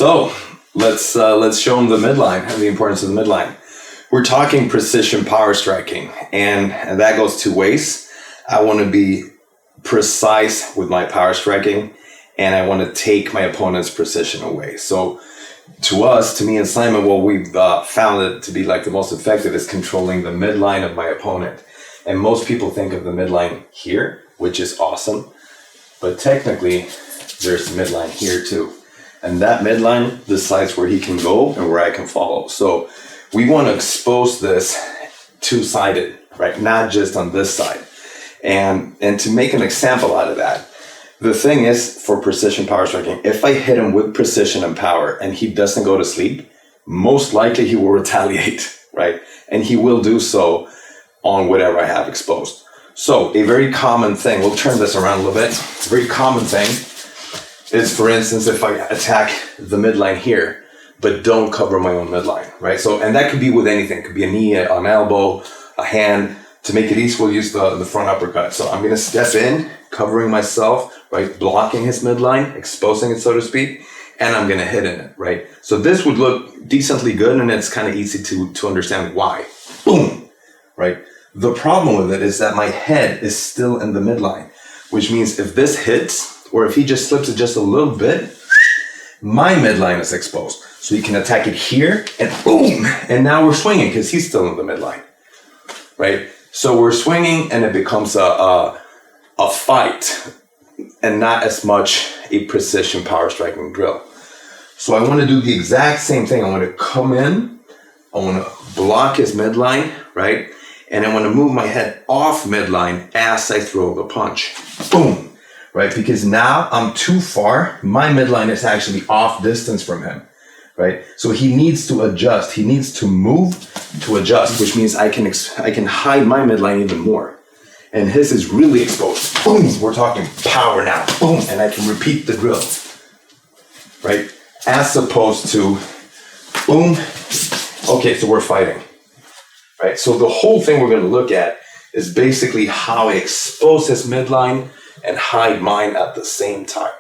So let's show him the midline and the importance of the midline. We're talking precision power striking, and that goes two ways. I want to be precise with my power striking, and I want to take my opponent's precision away. So to me and Simon, what we've found it to be like the most effective is controlling the midline of my opponent. And most people think of the midline here, which is awesome. But technically, there's midline here too. And that midline decides where he can go and where I can follow. So we want to expose this two-sided, right? Not just on this side. And to make an example out of that, the thing is, for precision power striking, if I hit him with precision and power and he doesn't go to sleep, most likely he will retaliate, right? And he will do so on whatever I have exposed. So a very common thing, we'll turn this around a little bit. A very common thing is, for instance, if I attack the midline here, but don't cover my own midline, right? So, and that could be with anything. It could be a knee, an elbow, a hand. To make it easy, we'll use the front uppercut. So I'm gonna step in, covering myself, right? Blocking his midline, exposing it, so to speak, and I'm gonna hit in it, right? So this would look decently good, and it's kind of easy to understand why. Boom, right? The problem with it is that my head is still in the midline, which means if this hits, or if he just slips it just a little bit, my midline is exposed. So you can attack it here, and boom, and now we're swinging because he's still in the midline, right? So we're swinging, and it becomes a fight, and not as much a precision power striking drill. So I want to do the exact same thing. I want to come in, I want to block his midline, right? And I want to move my head off midline as I throw the punch. Boom, right? Because now I'm too far. My midline is actually off distance from him, right? So he needs to adjust. He needs to move to adjust, which means I can hide my midline even more. And his is really exposed. Boom, we're talking power now. Boom, and I can repeat the drill, right? As opposed to boom. Okay, so we're fighting. Right? So the whole thing we're going to look at is basically how I expose his midline and hide mine at the same time.